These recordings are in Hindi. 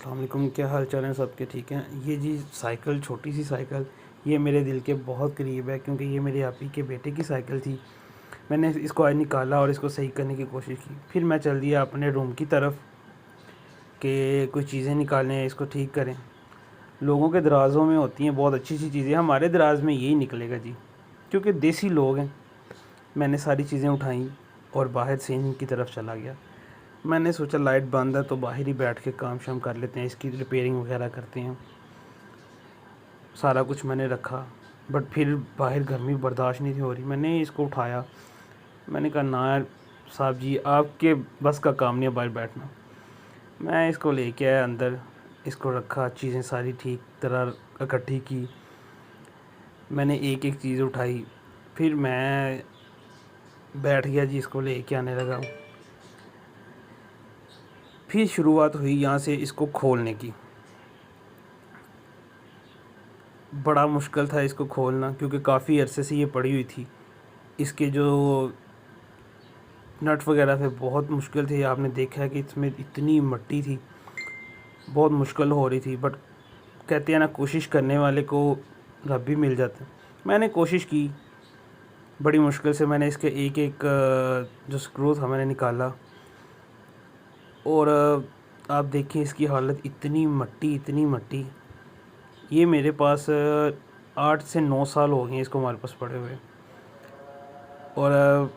अस्सलाम वालेकुम, क्या हाल चाल है सबके? ठीक हैं। ये जी साइकिल, छोटी सी साइकिल, ये मेरे दिल के बहुत करीब है क्योंकि ये मेरे आप ही के बेटे की साइकिल थी। मैंने इसको आज निकाला और इसको सही करने की कोशिश की। फिर मैं चल दिया अपने रूम की तरफ कि कुछ चीज़ें निकालें, इसको ठीक करें। लोगों के दराज़ों में होती हैं बहुत अच्छी चीज़ें, हमारे दराज में यही निकलेगा जी, क्योंकि देसी लोग हैं। मैंने सारी चीज़ें उठाई और बाहर सीन की तरफ चला गया। मैंने सोचा लाइट बंद है तो बाहर ही बैठ के काम शाम कर लेते हैं, इसकी रिपेयरिंग वगैरह करते हैं। सारा कुछ मैंने रखा, बट फिर बाहर गर्मी बर्दाश्त नहीं थी हो रही। मैंने इसको उठाया, मैंने कहा ना यार साहब जी, आपके बस का काम नहीं है बाहर बैठना। मैं इसको लेके आया अंदर, इसको रखा, चीज़ें सारी ठीक तरह इकट्ठी की। मैंने एक एक चीज़ उठाई, फिर मैं बैठ गया जी, इसको लेके आने लगा। फिर शुरुआत हुई यहाँ से इसको खोलने की। बड़ा मुश्किल था इसको खोलना क्योंकि काफ़ी अरसे से ये पड़ी हुई थी। इसके जो नट वगैरह थे बहुत मुश्किल थे। आपने देखा है कि इसमें इतनी मिट्टी थी, बहुत मुश्किल हो रही थी। बट कहते हैं ना, कोशिश करने वाले को रब भी मिल जाता है। मैंने कोशिश की, बड़ी मुश्किल से मैंने इसके एक एक जो स्क्रू था मैंने निकाला। और आप देखें इसकी हालत, इतनी मिट्टी, इतनी मिट्टी। ये मेरे पास 8 से 9 साल हो गए इसको हमारे पास पड़े हुए। और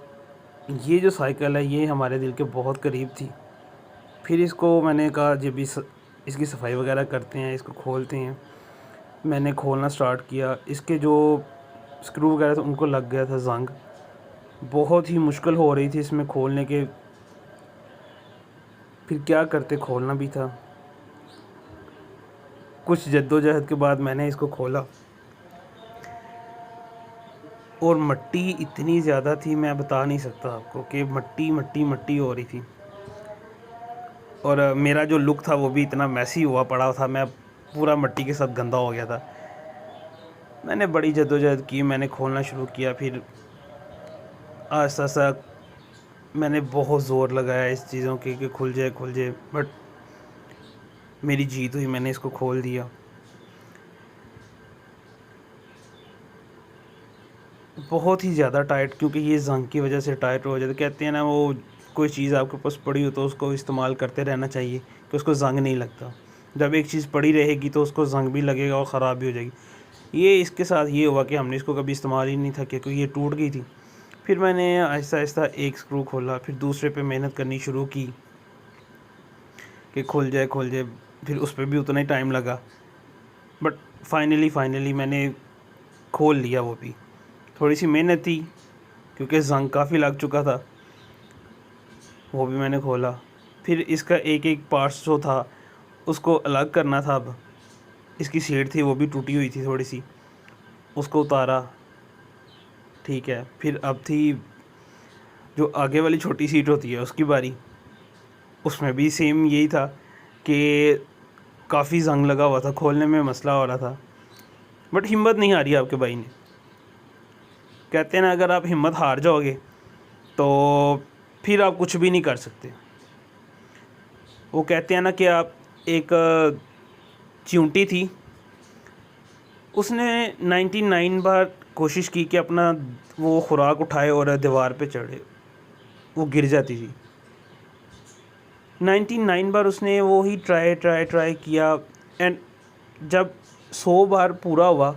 ये जो साइकिल है ये हमारे दिल के बहुत करीब थी। फिर इसको मैंने कहा जब इसकी सफाई वगैरह करते हैं, इसको खोलते हैं। मैंने खोलना स्टार्ट किया, इसके जो स्क्रू वगैरह थे उनको लग गया था ज़ंग। बहुत ही मुश्किल हो रही थी इसमें खोलने के। फिर क्या करते, खोलना भी था। कुछ जद्दोजहद के बाद मैंने इसको खोला और मिट्टी इतनी ज़्यादा थी, मैं बता नहीं सकता आपको कि मिट्टी मिट्टी मिट्टी हो रही थी। और मेरा जो लुक था वो भी इतना मैसी हुआ पड़ा था, मैं पूरा मिट्टी के साथ गंदा हो गया था। मैंने बड़ी जद्दोजहद की, मैंने खोलना शुरू किया। फिर आहिस्ता आहिस्ता मैंने बहुत ज़ोर लगाया इस चीज़ों के कि खुल जाए खुल जाए, बट मेरी जीत हुई, मैंने इसको खोल दिया। बहुत ही ज़्यादा टाइट, क्योंकि ये ज़ंग की वजह से टाइट हो जाता। कहते हैं ना, वो कोई चीज़ आपके पास पड़ी हो तो उसको इस्तेमाल करते रहना चाहिए तो उसको ज़ंग नहीं लगता। जब एक चीज़ पड़ी रहेगी तो उसको ज़ंग भी लगेगा और ख़राब भी हो जाएगी। ये इसके साथ ये हुआ कि हमने इसको कभी इस्तेमाल ही नहीं था क्योंकि ये टूट गई थी। फिर मैंने आहिस्ता आहिस्ता एक स्क्रू खोला, फिर दूसरे पे मेहनत करनी शुरू की कि खुल जाए खुल जाए। फिर उस पर भी उतना ही टाइम लगा, बट फाइनली मैंने खोल लिया। वो भी थोड़ी सी मेहनत थी क्योंकि ज़ंग काफ़ी लग चुका था। वो भी मैंने खोला। फिर इसका एक एक पार्ट्स जो था उसको अलग करना था। अब इसकी सीट थी वो भी टूटी हुई थी थोड़ी सी, उसको उतारा। ठीक है, फिर अब थी जो आगे वाली छोटी सीट होती है उसकी बारी। उसमें भी सेम यही था कि काफ़ी ज़ंग लगा हुआ था, खोलने में मसला हो रहा था। बट हिम्मत नहीं हारी आपके भाई ने। कहते हैं ना, अगर आप हिम्मत हार जाओगे तो फिर आप कुछ भी नहीं कर सकते। वो कहते हैं ना कि आप एक चींटी थी, उसने 99 बार कोशिश की कि अपना वो खुराक उठाए और दीवार पे चढ़े, वो गिर जाती थी। 99 बार उसने वो ही ट्राई ट्राई ट्राई किया। एंड जब 100 बार पूरा हुआ,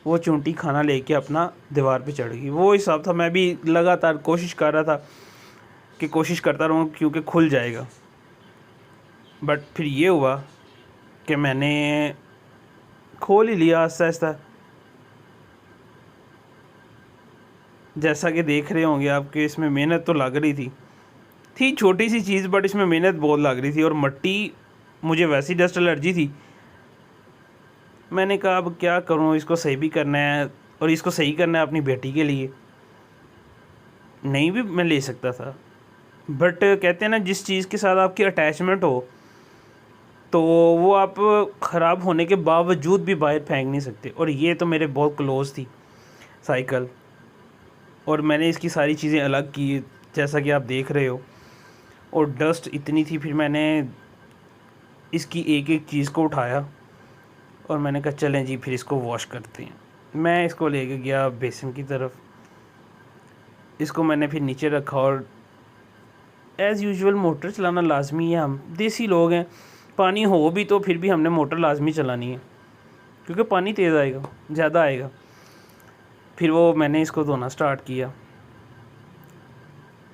वो चूंटी खाना लेके अपना दीवार पे चढ़ गई। वो हिसाब था, मैं भी लगातार कोशिश कर रहा था कि कोशिश करता रहूँ क्योंकि खुल जाएगा। बट फिर ये हुआ कि मैंने खोल ही लिया आहिस्ता आहिस्ता। जैसा कि देख रहे होंगे आपके, इसमें मेहनत तो लग रही थी छोटी सी चीज़, बट इसमें मेहनत बहुत लग रही थी। और मिट्टी, मुझे वैसी डस्ट एलर्जी थी। मैंने कहा अब क्या करूं, इसको सही भी करना है और इसको सही करना है अपनी बेटी के लिए। नहीं भी मैं ले सकता था, बट कहते हैं ना, जिस चीज़ के साथ आपकी अटैचमेंट हो तो वो आप ख़राब होने के बावजूद भी बाहर फेंक नहीं सकते। और ये तो मेरे बहुत क्लोज़ थी साइकिल, और मैंने इसकी सारी चीज़ें अलग की जैसा कि आप देख रहे हो। और डस्ट इतनी थी, फिर मैंने इसकी एक एक चीज़ को उठाया और मैंने कहा चलें जी फिर इसको वॉश करते हैं। मैं इसको लेके गया बेसिन की तरफ, इसको मैंने फिर नीचे रखा और एज़ यूजुअल मोटर चलाना लाजमी है। हम देसी लोग हैं, पानी हो भी तो फिर भी हमने मोटर लाजमी चलानी है क्योंकि पानी तेज़ आएगा, ज़्यादा आएगा। फिर वो मैंने इसको धोना स्टार्ट किया।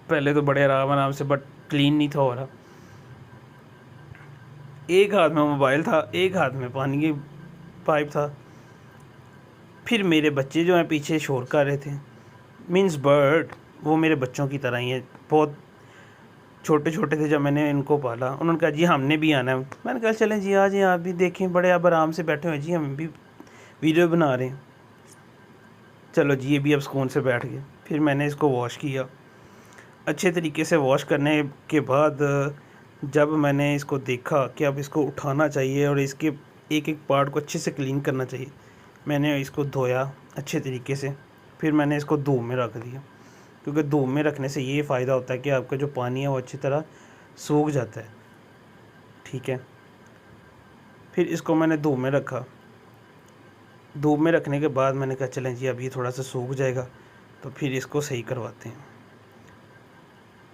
पहले तो बड़े आराम से, बट क्लीन नहीं था हो रहा। एक हाथ में मोबाइल था, एक हाथ में पानी की पाइप था। फिर मेरे बच्चे जो हैं पीछे शोर कर रहे थे, मीन्स बर्ड, वो मेरे बच्चों की तरह ही है, बहुत छोटे छोटे थे जब मैंने इनको पाला। उन्होंने कहा जी हमने भी आना है। मैंने कहा चलें जी आज आप भी देखें, बड़े अब आराम से बैठे हुए जी, हम भी वीडियो बना रहे हैं। चलो जी ये भी अब सुकून से बैठ गए। फिर मैंने इसको वॉश किया अच्छे तरीके से। वॉश करने के बाद जब मैंने इसको देखा कि अब इसको उठाना चाहिए और इसके एक एक पार्ट को अच्छे से क्लीन करना चाहिए, मैंने इसको धोया अच्छे तरीके से। फिर मैंने इसको धूप में रख दिया क्योंकि धूप में रखने से ये फ़ायदा होता है कि आपका जो पानी है वो अच्छी तरह सूख जाता है। ठीक है, फिर इसको मैंने धूप में रखा। धूप में रखने के बाद मैंने कहा चलें जी अब ये थोड़ा सा सूख जाएगा तो फिर इसको सही करवाते हैं।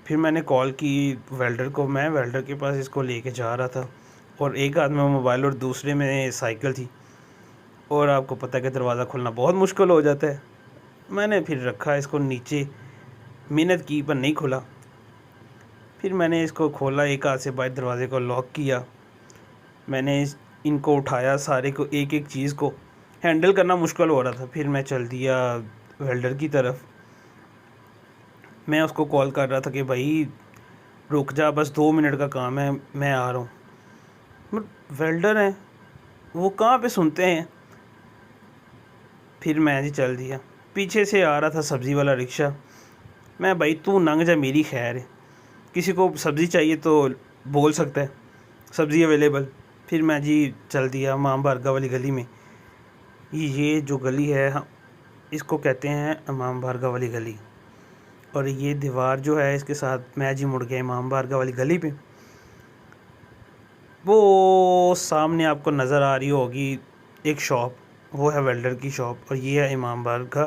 फिर मैंने कॉल की वेल्डर को। मैं वेल्डर के पास इसको लेके जा रहा था और एक हाथ में मोबाइल और दूसरे में साइकिल थी, और आपको पता है कि दरवाज़ा खोलना बहुत मुश्किल हो जाता है। मैंने फिर रखा इसको नीचे, मेहनत की पर नहीं खुला। फिर मैंने इसको खोला, एक हाथ से बाहर दरवाज़े को लॉक किया। मैंने इनको उठाया, सारे को एक एक चीज़ को हैंडल करना मुश्किल हो रहा था। फिर मैं चल दिया वेल्डर की तरफ। मैं उसको कॉल कर रहा था कि भाई रुक जा, बस 2 मिनट का काम है, मैं आ रहा हूँ। बट वेल्डर हैं वो कहाँ पे सुनते हैं। फिर मैं जी चल दिया। पीछे से आ रहा था सब्ज़ी वाला रिक्शा। मैं भाई तू लंघ जा, मेरी खैर है, किसी को सब्ज़ी चाहिए तो बोल सकता है, सब्ज़ी अवेलेबल। फिर मैं जी चल दिया इमाम बारगाह वाली गली में। ये जो गली है इसको कहते हैं इमाम बारगाह वाली गली, और ये दीवार जो है इसके साथ मैं जी मुड़ गया इमाम बारगाह वाली गली पे। वो सामने आपको नज़र आ रही होगी एक शॉप, वो है वेल्डर की शॉप, और ये है इमाम बारगाह।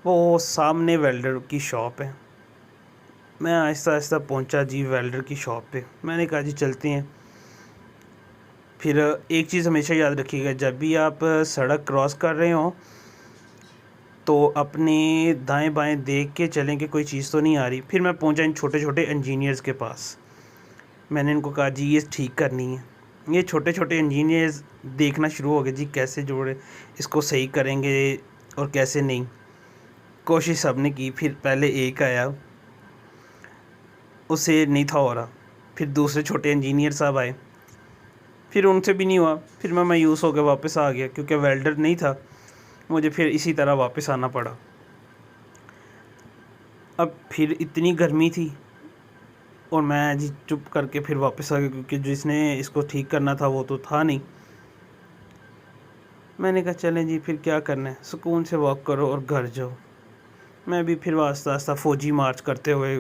वो सामने वेल्डर की शॉप है। मैं आहिस्ता आहिस्ता पहुंचा जी वेल्डर की शॉप पे। मैंने कहा जी चलते हैं। फिर एक चीज़ हमेशा याद रखिएगा, जब भी आप सड़क क्रॉस कर रहे हो तो अपने दाएं बाएं देख के चलें कि कोई चीज़ तो नहीं आ रही। फिर मैं पहुंचा इन छोटे छोटे इंजीनियर्स के पास। मैंने इनको कहा जी ये ठीक करनी है। ये छोटे छोटे इंजीनियर्स देखना शुरू हो गए जी कैसे जोड़े इसको सही करेंगे और कैसे नहीं। कोशिश सब ने की। फिर पहले एक आया, उससे नहीं था हो रहा। फिर दूसरे छोटे इंजीनियर साहब आए, फिर उनसे भी नहीं हुआ। फिर मैं मायूस होकर वापस आ गया क्योंकि वेल्डर नहीं था। मुझे फिर इसी तरह वापस आना पड़ा। अब फिर इतनी गर्मी थी और मैं जी चुप करके फिर वापस आ गया क्योंकि जिसने इसको ठीक करना था वो तो था नहीं। मैंने कहा चलें जी फिर क्या करना है, सुकून से वॉक करो और घर जाओ। मैं भी फिर आस्ता आस्ता फ़ौजी मार्च करते हुए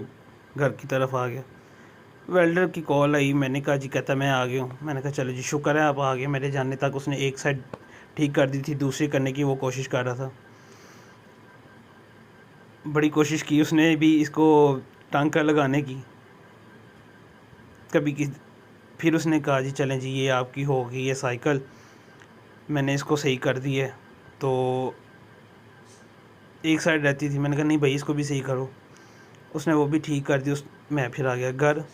घर की तरफ आ गया। वेल्डर की कॉल आई। मैंने कहा जी, कहता मैं आ गया हूँ। मैंने कहा चलो जी शुक्र है आप आ गए मेरे जाने तक। उसने एक साइड ठीक कर दी थी, दूसरी करने की वो कोशिश कर रहा था। बड़ी कोशिश की उसने भी इसको टांका लगाने की कभी की। फिर उसने कहा जी चलें जी ये आपकी होगी ये साइकिल। मैंने इसको सही कर दी है। तो एक साइड रहती थी, मैंने कहा नहीं भाई इसको भी सही करो। उसने वो भी ठीक कर दी। मैं फिर आ गया घर।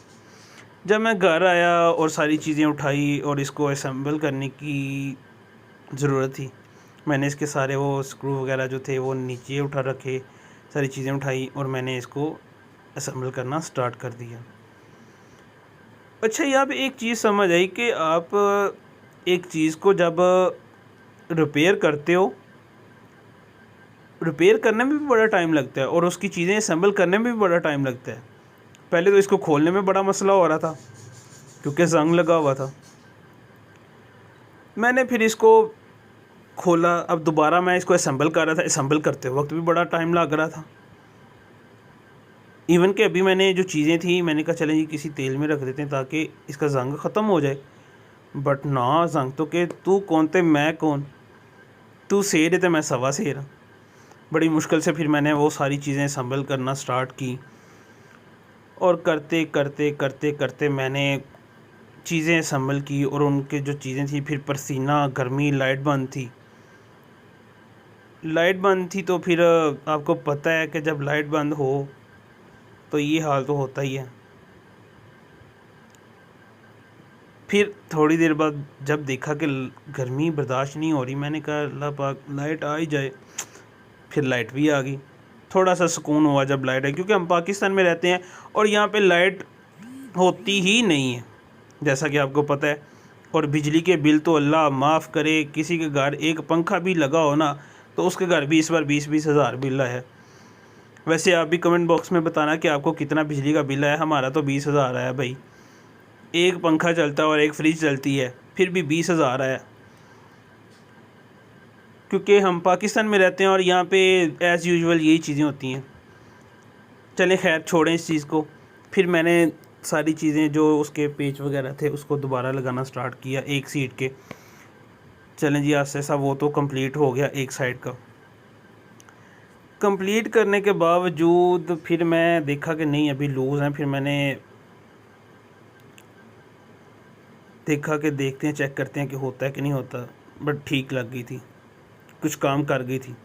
जब मैं घर आया और सारी चीज़ें उठाई और इसको असेंबल करने की ज़रूरत थी, मैंने इसके सारे वो स्क्रू वगैरह जो थे वो नीचे उठा रखे, सारी चीज़ें उठाई और मैंने इसको असेंबल करना स्टार्ट कर दिया। अच्छा, यहाँ पे एक चीज़ समझ आई कि आप एक चीज़ को जब रिपेयर करते हो, रिपेयर करने में भी बड़ा टाइम लगता है और उसकी चीज़ें असेंबल करने में भी बड़ा टाइम लगता है। पहले तो इसको खोलने में बड़ा मसला हो रहा था क्योंकि जंग लगा हुआ था। मैंने फिर इसको खोला। अब दोबारा मैं इसको असेंबल कर रहा था। असेंबल करते वक्त भी बड़ा टाइम लग रहा था। इवन कि अभी मैंने जो चीज़ें थी मैंने कहा चलें जी किसी तेल में रख देते हैं ताकि इसका जंग ख़त्म हो जाए, बट ना, जंग तो के तू कौन थे मैं कौन, तू शेर है तो मैं सवा शेर। बड़ी मुश्किल से फिर मैंने वो सारी चीज़ें संभल करना स्टार्ट की, और करते करते करते करते मैंने चीज़ें संभल की, और उनके जो चीज़ें थी फिर पसीना, गर्मी, लाइट बंद थी तो फिर आपको पता है कि जब लाइट बंद हो तो ये हाल तो होता ही है। फिर थोड़ी देर बाद जब देखा कि गर्मी बर्दाश्त नहीं हो रही, मैंने कहा अल्लाह पाक लाइट आ ही जाए। फिर लाइट भी आ गई, थोड़ा सा सुकून हुआ जब लाइट आई, क्योंकि हम पाकिस्तान में रहते हैं और यहाँ पे लाइट होती ही नहीं है जैसा कि आपको पता है। और बिजली के बिल तो अल्लाह माफ़ करे, किसी के घर एक पंखा भी लगा हो ना तो उसके घर भी इस बार 20-20 हज़ार बिल आया। वैसे आप भी कमेंट बॉक्स में बताना कि आपको कितना बिजली का बिल आया। हमारा तो 20 हज़ार आया भाई, एक पंखा चलता है और एक फ्रिज चलती है फिर भी 20 हज़ार आया, क्योंकि हम पाकिस्तान में रहते हैं और यहाँ पे एज़ यूजुअल यही चीज़ें होती हैं। चलें खैर, छोड़ें इस चीज़ को। फिर मैंने सारी चीज़ें जो उसके पेच वगैरह थे उसको दोबारा लगाना स्टार्ट किया एक सीट के। चलें जी, आस्ते आस्ते वो तो कंप्लीट हो गया एक साइड का। कंप्लीट करने के बावजूद फिर मैं देखा कि नहीं अभी लूज़ हैं। फिर मैंने देखा कि देखते हैं, चेक करते हैं कि होता है कि नहीं होता, बट ठीक लग गई थी, कुछ काम कर गई थी।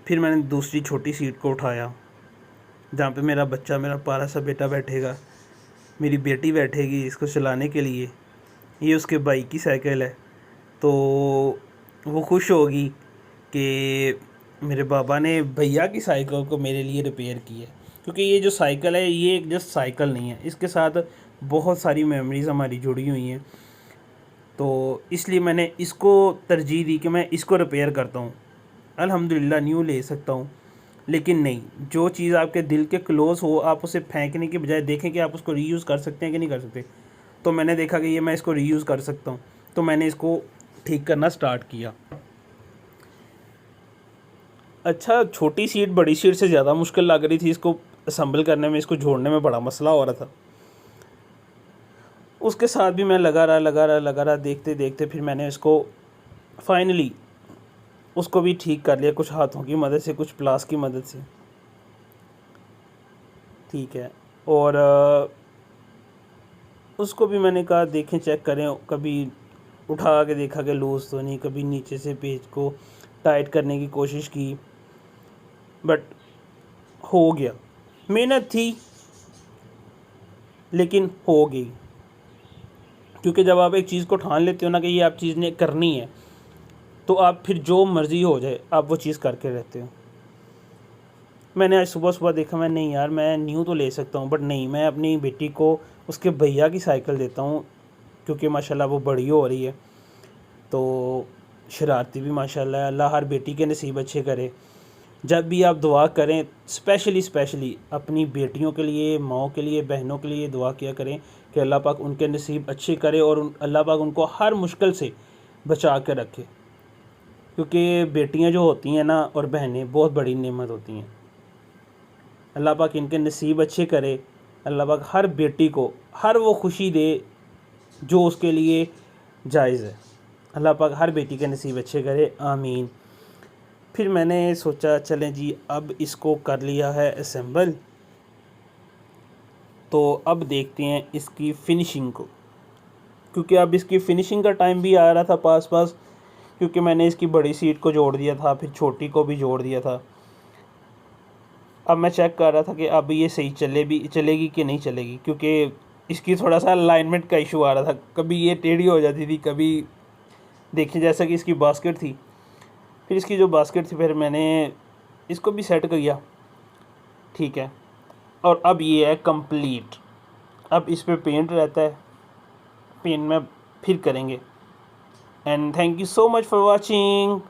फिर मैंने दूसरी छोटी सीट को उठाया जहाँ पे मेरा बच्चा, मेरा प्यारा सा बेटा बैठेगा, मेरी बेटी बैठेगी इसको चलाने के लिए। ये उसके भाई की साइकिल है, तो वो खुश होगी कि मेरे बाबा ने भैया की साइकिल को मेरे लिए रिपेयर की है। क्योंकि ये जो साइकिल है ये एक जस्ट साइकिल नहीं है, इसके साथ बहुत सारी मेमोरीज़ हमारी जुड़ी हुई हैं। तो इसलिए मैंने इसको तरजीह दी कि मैं इसको रिपेयर करता हूँ। अल्हम्दुलिल्लाह न्यू ले सकता हूँ, लेकिन नहीं, जो चीज़ आपके दिल के क्लोज़ हो आप उसे फेंकने के बजाय देखें कि आप उसको रीयूज़ कर सकते हैं कि नहीं कर सकते। तो मैंने देखा कि ये मैं इसको रीयूज़ कर सकता हूँ, तो मैंने इसको ठीक करना स्टार्ट किया। अच्छा, छोटी सीट बड़ी सीट से ज़्यादा मुश्किल लग रही थी इसको असम्बल करने में, इसको जोड़ने में बड़ा मसला हो रहा था। उसके साथ भी मैं लगा रहा देखते देखते फिर मैंने इसको फाइनली उसको भी ठीक कर लिया, कुछ हाथों की मदद से, कुछ प्लास की मदद से। ठीक है, और उसको भी मैंने कहा देखें, चेक करें। कभी उठा के देखा कि लूज़ तो नहीं, कभी नीचे से पेज को टाइट करने की कोशिश की, बट हो गया। मेहनत थी लेकिन हो गई, क्योंकि जब आप एक चीज़ को ठान लेते हो ना कि ये आप चीज़ ने करनी है, तो आप फिर जो मर्ज़ी हो जाए आप वो चीज़ करके रहते हो। मैंने आज सुबह सुबह देखा, मैं नहीं यार मैं न्यू तो ले सकता हूँ, बट नहीं, मैं अपनी बेटी को उसके भैया की साइकिल देता हूँ, क्योंकि माशाल्लाह वो बड़ी हो रही है, तो शरारती भी माशाल्लाह है। अल्लाह हर बेटी के नसीब अच्छे करे। जब भी आप दुआ करें, स्पेशली अपनी बेटियों के लिए, माओ के लिए, बहनों के लिए दुआ किया करें कि अल्लाह पाक उनके नसीब अच्छे करे और अल्लाह पाक उनको हर मुश्किल से बचा के रखे, क्योंकि बेटियां जो होती हैं ना और बहनें बहुत बड़ी नेमत होती हैं। अल्लाह पाक इनके नसीब अच्छे करे, अल्लाह पाक हर बेटी को हर वो खुशी दे जो उसके लिए जायज़ है। अल्लाह पाक हर बेटी के नसीब अच्छे करे, आमीन। फिर मैंने सोचा चलें जी, अब इसको कर लिया है असेंबल, तो अब देखते हैं इसकी फ़िनिशिंग को, क्योंकि अब इसकी फ़िनिशिंग का टाइम भी आ रहा था पास, क्योंकि मैंने इसकी बड़ी सीट को जोड़ दिया था, फिर छोटी को भी जोड़ दिया था। अब मैं चेक कर रहा था कि अब ये सही चलेगी कि नहीं चलेगी, क्योंकि इसकी थोड़ा सा अलाइनमेंट का इशू आ रहा था, कभी ये टेढ़ी हो जाती थी, कभी देखिए जैसा कि इसकी बास्केट थी, फिर इसकी जो बास्केट थी फिर मैंने इसको भी सेट किया। ठीक है, और अब ये है कंप्लीट। अब इस पे पेंट रहता है, पेंट में फिर करेंगे। And thank you so much for watching.